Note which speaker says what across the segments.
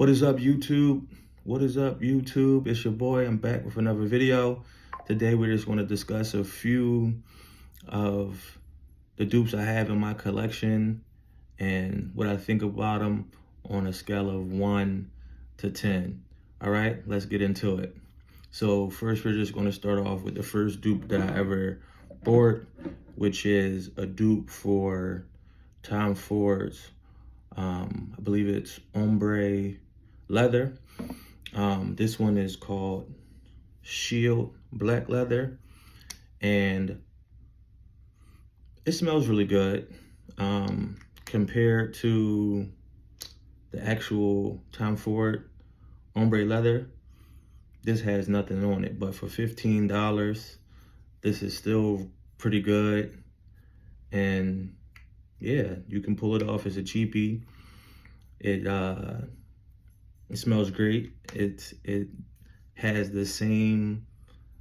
Speaker 1: What is up, YouTube? What is up, YouTube? It's your boy. I'm back with another video. Today, we're just going to discuss a few of the dupes I have in my collection and what I think about them on a scale of 1 to 10. All right, let's get into it. So first, we're just going to start off with the first dupe that I ever bought, which is a dupe for Tom Ford's, I believe it's ombre leather. This one is called Shield Black Leather, and it smells really good compared to the actual Tom Ford ombre leather. This has nothing on it, but for $15, this is still pretty good. And yeah, you can pull it off as a cheapie. It smells great. It has the same,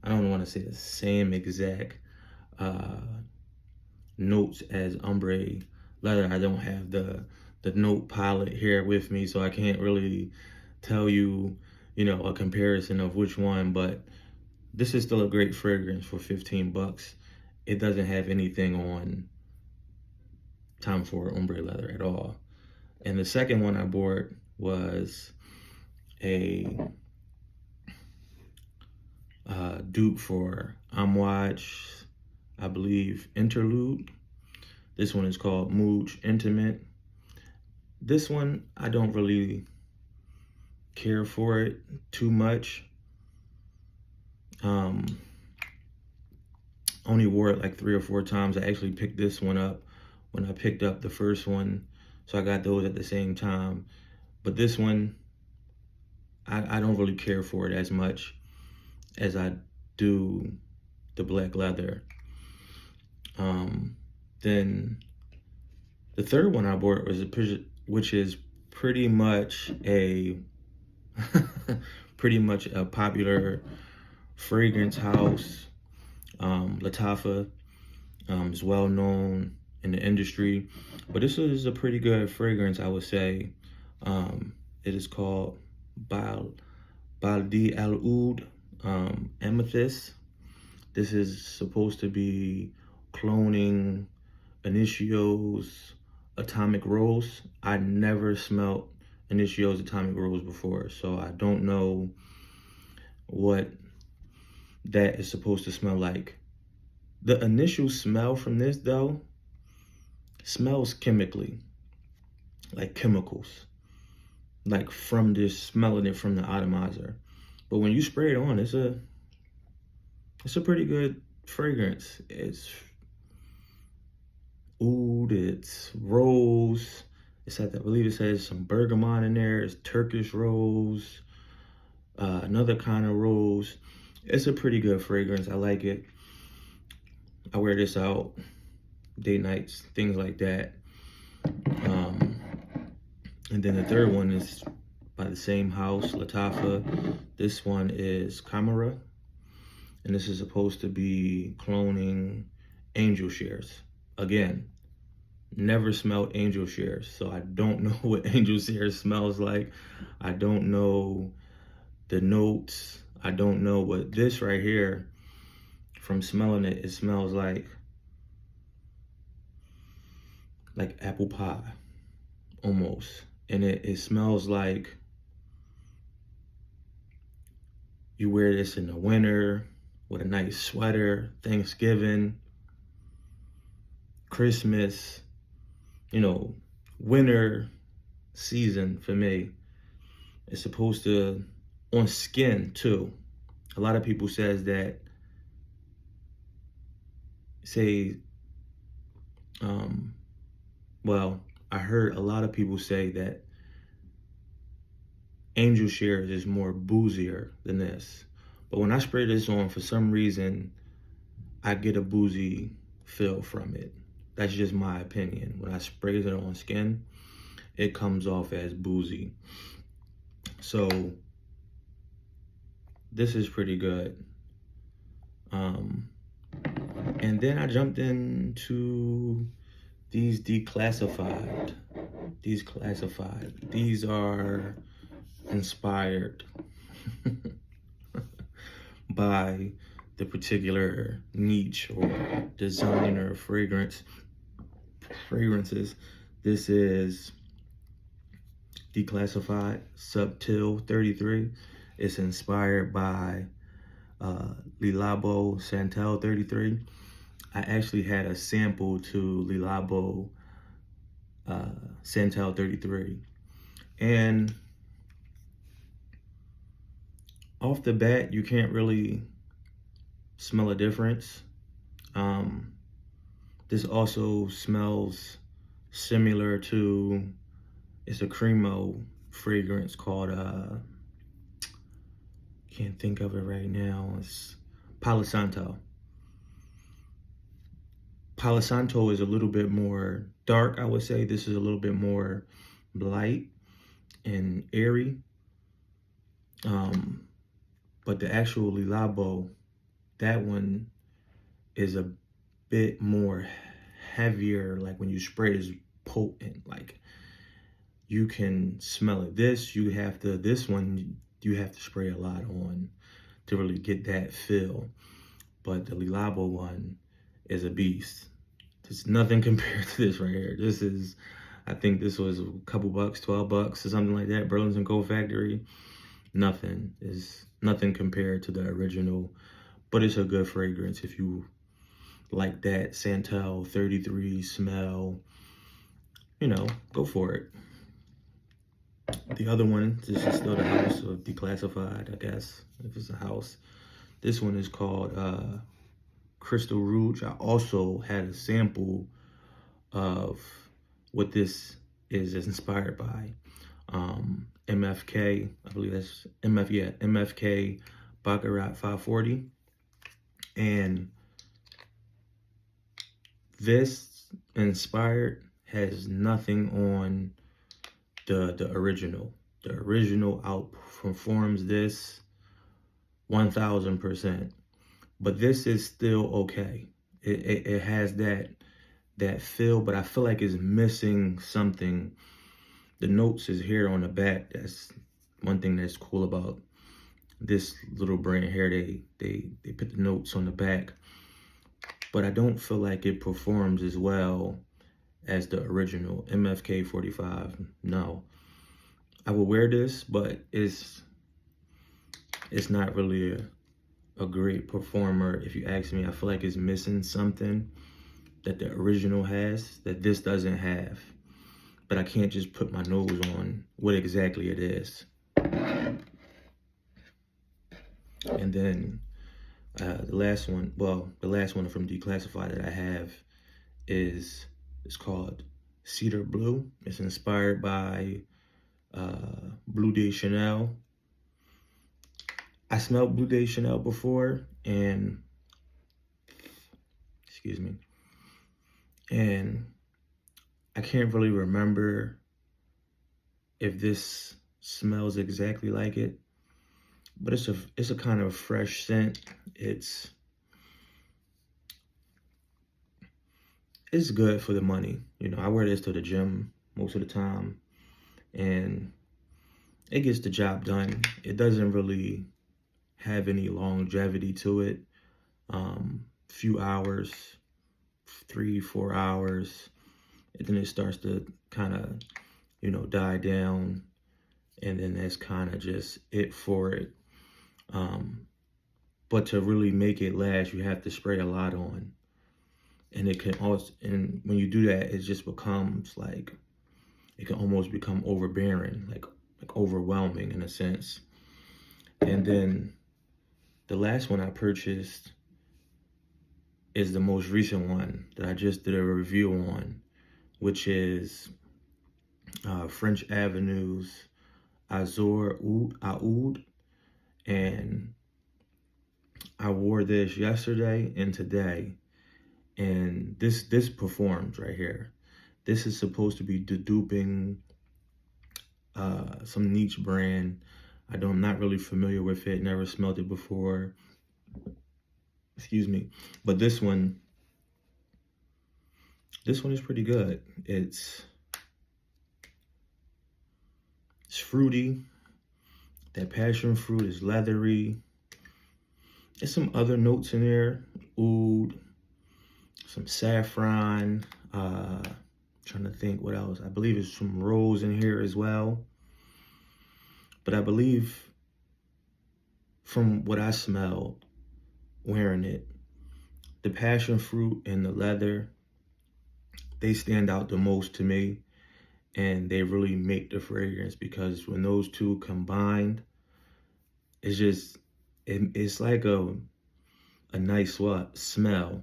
Speaker 1: I don't want to say the same exact notes as ombre leather. I don't have the note palette here with me, so I can't really tell you, a comparison of which one, but this is still a great fragrance for 15 bucks. It doesn't have anything on Tom Ford ombre leather at all. And the second one I bought was a dupe for Amouage, I believe, Interlude. This one is called Mooj Intimate. This one, I don't really care for it too much. Only wore it like 3 or 4 times. I actually picked this one up when I picked up the first one, so I got those at the same time. But this one, I don't really care for it as much as I do the black leather. Then the third one I bought was which is pretty much a popular fragrance house. Lattafa is well known in the industry, but this is a pretty good fragrance, I would say. It is called Baldi Al Oud Amethyst. This is supposed to be cloning Initio's Atomic Rose. I never smelled Initio's Atomic Rose before, so I don't know what that is supposed to smell like. The initial smell from this, though, smells chemically, like chemicals, like from just smelling it from the atomizer. But when you spray it on, it's a pretty good fragrance. It's oud, it's rose. I believe it says some bergamot in there. It's Turkish rose, another kind of rose. It's a pretty good fragrance. I like it. I wear this out, day, nights, things like that. And then the third one is by the same house, Lattafa. This one is Camera, and this is supposed to be cloning angel shares. Again, never smelled angel shares, so I don't know what angel shares smells like. I don't know the notes. I don't know what this right here, from smelling it, it smells like apple pie, almost. And it smells like you wear this in the winter with a nice sweater, Thanksgiving, Christmas, winter season for me. It's supposed to, on skin too. A lot of people says that, well, I heard a lot of people say that angel shares is more boozier than this. But when I spray this on, for some reason, I get a boozy feel from it. That's just my opinion. When I spray it on skin, it comes off as boozy. So this is pretty good. And then I jumped into these declassified. These are inspired by the particular niche or designer fragrances. This is Declassified Subtil 33. It's inspired by Le Labo Santal 33. I actually had a sample to Le Labo Santal 33. And off the bat, you can't really smell a difference. This also smells similar to, it's a Cremo fragrance called, can't think of it right now. It's Palo Santo. Palo Santo is a little bit more dark, I would say. This is a little bit more light and airy. But the actual Le Labo, that one is a bit more heavier. Like when you spray it, is potent. Like you can smell it. This one you have to spray a lot on to really get that feel. But the Le Labo one is a beast. There's nothing compared to this right here. This is, I think this was a couple bucks, $12 or something like that. Burlington Coat Factory. Nothing compared to the original, but it's a good fragrance if you like that Santal 33 smell. You know, go for it. The other one, this is still the house of Declassified, I guess, if it's a house. This one is called Crystal Rouge. I also had a sample of what this is inspired by. MFK, I believe that's MFK Baccarat 540. And this inspired has nothing on the original. The original outperforms this 1000%. But this is still okay. It has that feel, but I feel like it's missing something. The notes is here on the back. That's one thing that's cool about this little brand here. They put the notes on the back, but I don't feel like it performs as well as the original MFK 45. No, I will wear this, but it's not really a great performer. If you ask me, I feel like it's missing something that the original has that this doesn't have. But I can't just put my nose on what exactly it is. And then the last one from Declassified that I have is called Cedar Blue. It's inspired by Bleu de Chanel. I smelled Bleu de Chanel before, and excuse me, and I can't really remember if this smells exactly like it, but it's a kind of fresh scent. It's good for the money. You know, I wear this to the gym most of the time, and it gets the job done. It doesn't really have any longevity to it. Few hours, 3-4 hours. And then it starts to kind of, you know, die down. And then that's kind of just it for it. But to really make it last, you have to spray a lot on. And it can also, and when you do that, it just becomes like, it can almost become overbearing, like overwhelming in a sense. And then the last one I purchased is the most recent one that I just did a review on, which is French Avenue's Azur Oud. And I wore this yesterday and today, and this performs right here. This is supposed to be duping some niche brand. I'm not really familiar with it, never smelled it before. Excuse me. But this one is pretty good. It's fruity. That passion fruit is leathery. There's some other notes in there. Oud, some saffron. Trying to think what else. I believe there's some rose in here as well. But I believe from what I smelled wearing it, the passion fruit and the leather, they stand out the most to me. And they really make the fragrance, because when those two combined, it's just, it's like a nice smell.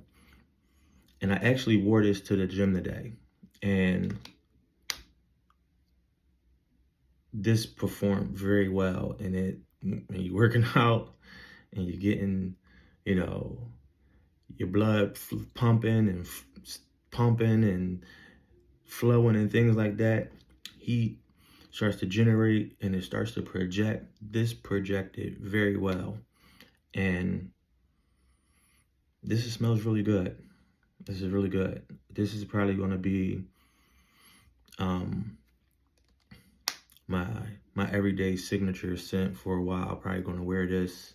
Speaker 1: And I actually wore this to the gym today, and this performed very well. And when you're working out and you're getting, you know, your blood pumping and flowing and things like that, heat starts to generate and it starts to project. This projected very well, and this smells really good. This is really good. This is probably going to be my everyday signature scent for a while. I'm probably going to wear this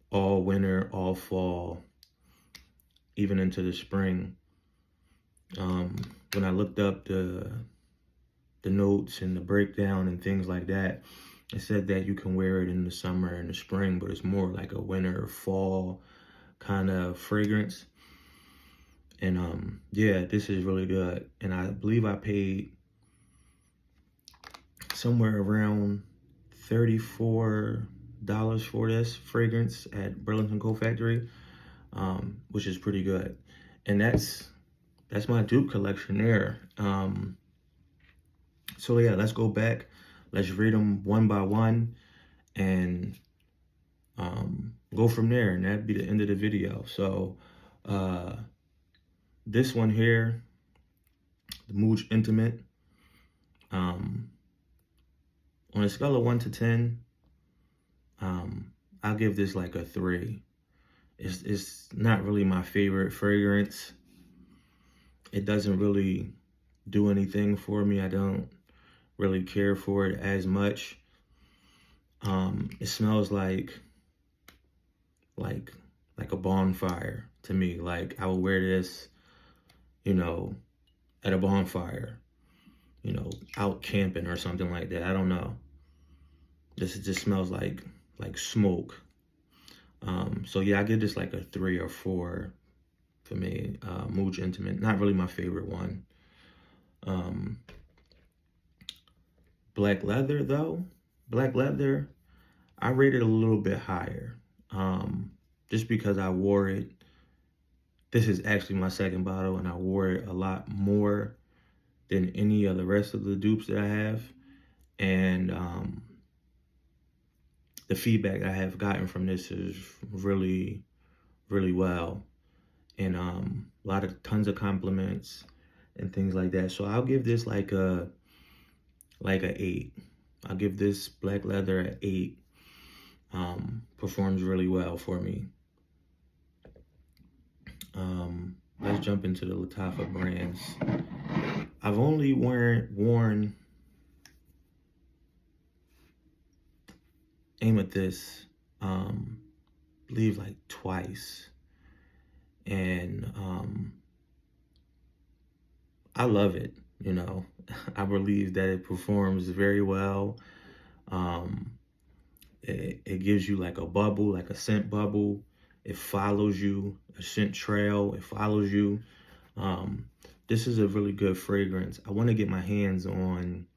Speaker 1: all winter, all fall, even into the spring. When I looked up the notes and the breakdown and things like that, it said that you can wear it in the summer and the spring, but it's more like a winter or fall kind of fragrance. And yeah, this is really good. And I believe I paid somewhere around $34 for this fragrance at Burlington Coat Factory, which is pretty good. And that's my dupe collection there. So yeah, let's go back. Let's read them one by one and go from there. And that'd be the end of the video. So this one here, the Mooch Intimate, on a scale of 1 to 10, I'll give this like a 3. It's not really my favorite fragrance. It doesn't really do anything for me. I don't really care for it as much. It smells like a bonfire to me. Like I would wear this, you know, at a bonfire, you know, out camping or something like that. I don't know. This just smells like smoke. So yeah, I give this like a 3 or 4 for me. Mooch Intimate, not really my favorite one. Black Leather though, Black Leather, I rated a little bit higher. Just because I wore it. This is actually my second bottle, and I wore it a lot more than any of the rest of the dupes that I have. And the feedback I have gotten from this is really, really well. And tons of compliments and things like that. So I'll give this like a 8. I'll give this Black Leather an 8. Performs really well for me. Let's jump into the Lattafa brands. I've only worn Amethyst, I believe like twice. And I love it, you know. I believe that it performs very well. It gives you like a bubble, like a scent bubble. It follows you, a scent trail. It follows you. This is a really good fragrance. I want to get my hands on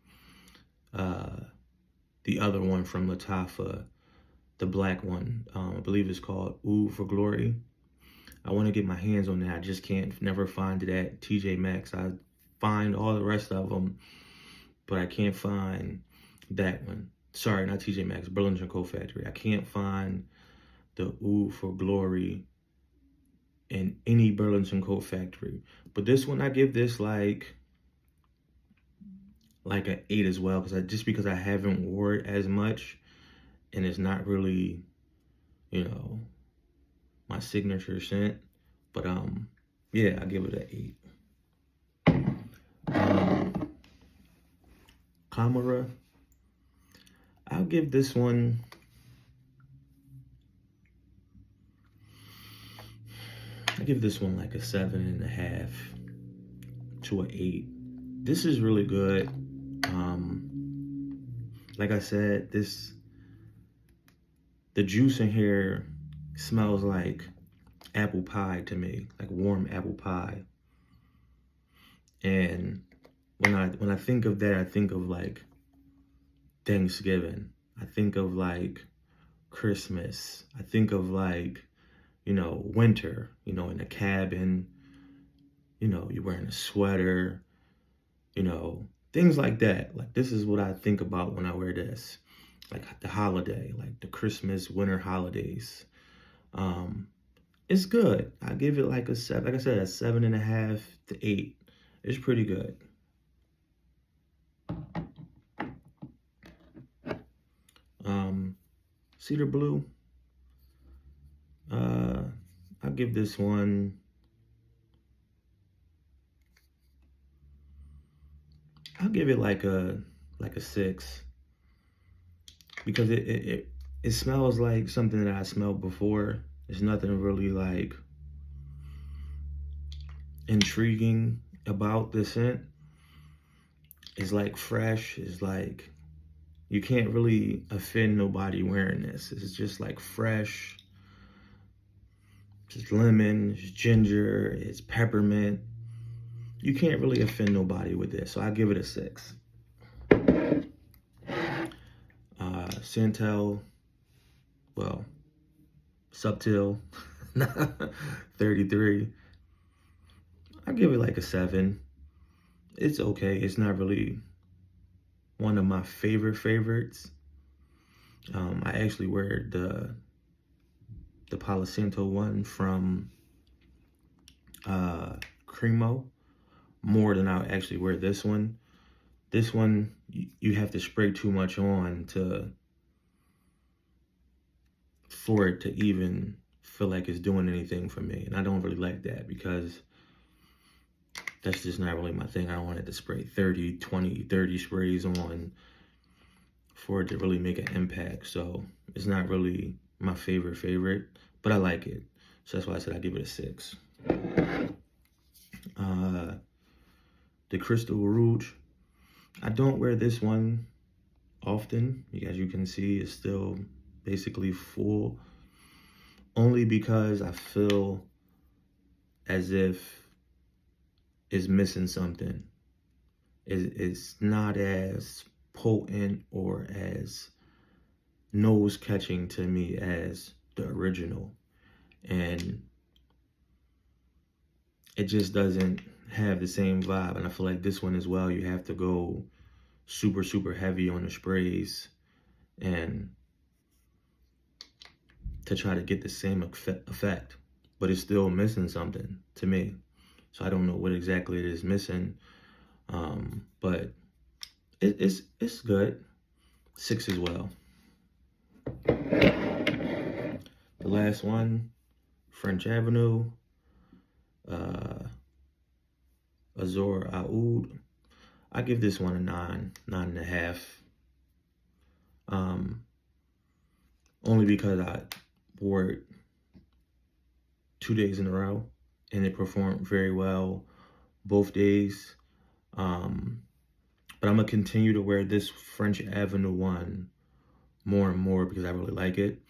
Speaker 1: the other one from Lattafa, the black one. I believe it's called Oud for Glory. I want to get my hands on that. I just never find it at TJ Maxx. I find all the rest of them, but I can't find that one. Sorry, not TJ Maxx, Burlington Coat Factory. I can't find the Oud for Glory in any Burlington Coat Factory. But this one, I give this like an 8 as well, because I haven't wore it as much, and it's not really, you know, my signature scent. But yeah, I give it an 8. Camera, I'll give this one, like a 7.5 to an 8. This is really good. Like I said, the juice in here smells like apple pie to me, like warm apple pie. And when I think of that, I think of like Thanksgiving. I think of like Christmas. I think of like, winter, in a cabin, you're wearing a sweater, things like that. Like, this is what I think about when I wear this. Like the holiday, like the Christmas, winter holidays. It's good. I give it like a 7, like I said, a 7.5 to 8. It's pretty good. Cedar Blue. I'll give this one, I'll give it like a 6, because it smells like something that I smelled before. There's nothing really like intriguing about the scent. It's like fresh. It's like you can't really offend nobody wearing this. It's just like fresh. It's lemon, it's ginger, it's peppermint. You can't really offend nobody with this, so I give it a 6. Santal, well, Subtil, 33. I give it like a 7. It's okay. It's not really one of my favorites. I actually wear the Palo Santo one from Cremo more than I actually wear this one. This one, you have to spray too much on for it to even feel like it's doing anything for me. And I don't really like that, because that's just not really my thing. I don't want it to spray 30, 20, 30 sprays on for it to really make an impact. So it's not really my favorite, but I like it. So that's why I said I give it a 6. The Crystal Rouge. I don't wear this one often. As you can see, it's still basically full. Only because I feel as if it's missing something. It's not as potent or as nose-catching to me as the original. And it just doesn't have the same vibe. And I feel like this one as well, you have to go super heavy on the sprays and to try to get the same effect, but it's still missing something to me. So I don't know what exactly it is missing, but it's good. 6 as well. The last one, French Avenue, Azor Oud. I give this one a 9.5. Only because I wore it 2 days in a row and it performed very well both days. But I'm gonna continue to wear this French Avenue one more and more because I really like it.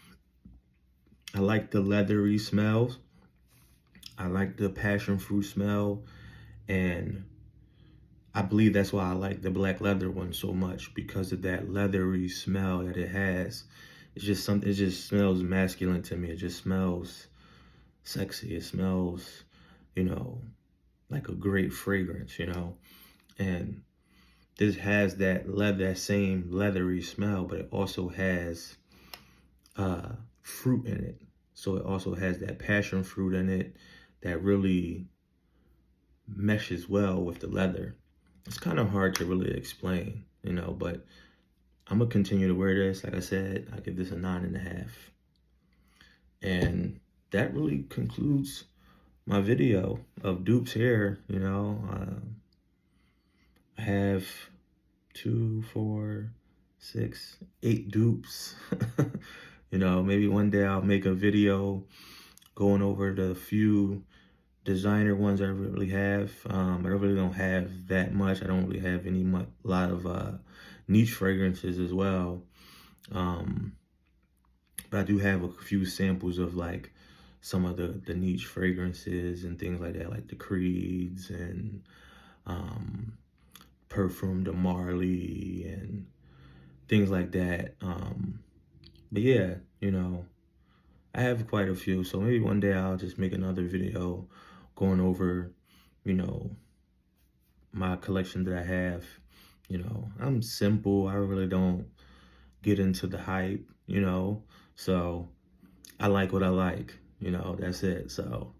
Speaker 1: I like the leathery smells. I like the passion fruit smell, and I believe that's why I like the black leather one so much, because of that leathery smell that it has. It's just something, it just smells masculine to me. It just smells sexy. It smells, like a great fragrance, and this has that same leathery smell, but it also has fruit in it. So it also has that passion fruit in it that really meshes well with the leather. It's kind of hard to really explain, but I'm gonna continue to wear this. Like I said, I give this a 9.5. And that really concludes my video of Dupes here. I have 2, 4, 6, 8 dupes. You know, maybe one day I'll make a video going over the few designer ones I really have. I really don't have that much. I don't really have lot of niche fragrances as well. But I do have a few samples of like some of the niche fragrances and things like that, like the Creeds and Perfume de Marley and things like that. But yeah, you know, I have quite a few. So maybe one day I'll just make another video going over, you know, my collection that I have. You know, I'm simple. I really don't get into the hype, you know. So I like what I like, you know, that's it. So,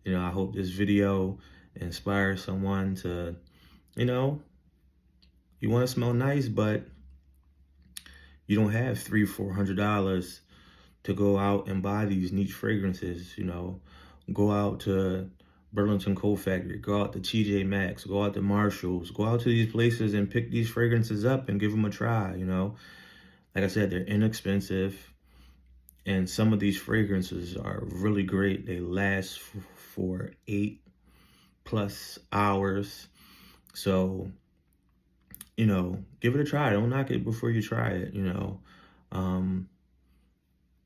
Speaker 1: you know, I hope this video inspires someone to, you know, you want to smell nice, but you don't have $300-400 to go out and buy these niche fragrances, you know. Go out to Burlington Coat Factory, go out to TJ Maxx, go out to Marshalls, go out to these places and pick these fragrances up and give them a try, you know. Like I said, they're inexpensive, and some of these fragrances are really great. They last for 8+ hours. So, you know, give it a try. Don't knock it before you try it, you know.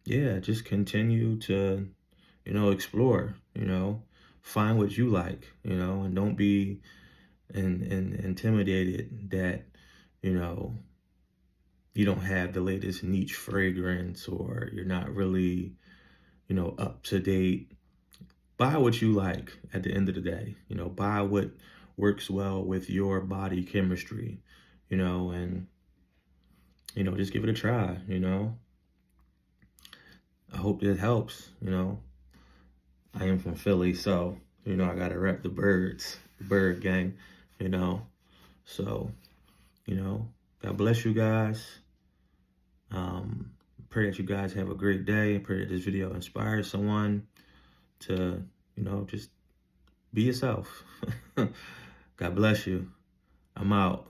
Speaker 1: Yeah, just continue to, you know, explore, you know, find what you like, you know, and don't be intimidated that, you know, you don't have the latest niche fragrance or you're not really, you know, up to date. Buy what you like at the end of the day, you know, buy what works well with your body chemistry, you know, and, you know, just give it a try, you know. I hope it helps, you know. I am from Philly, so, you know, I got to rep the birds, the bird gang, you know. So, you know, God bless you guys. Pray that you guys have a great day. Pray that this video inspires someone to, you know, just be yourself. God bless you. I'm out.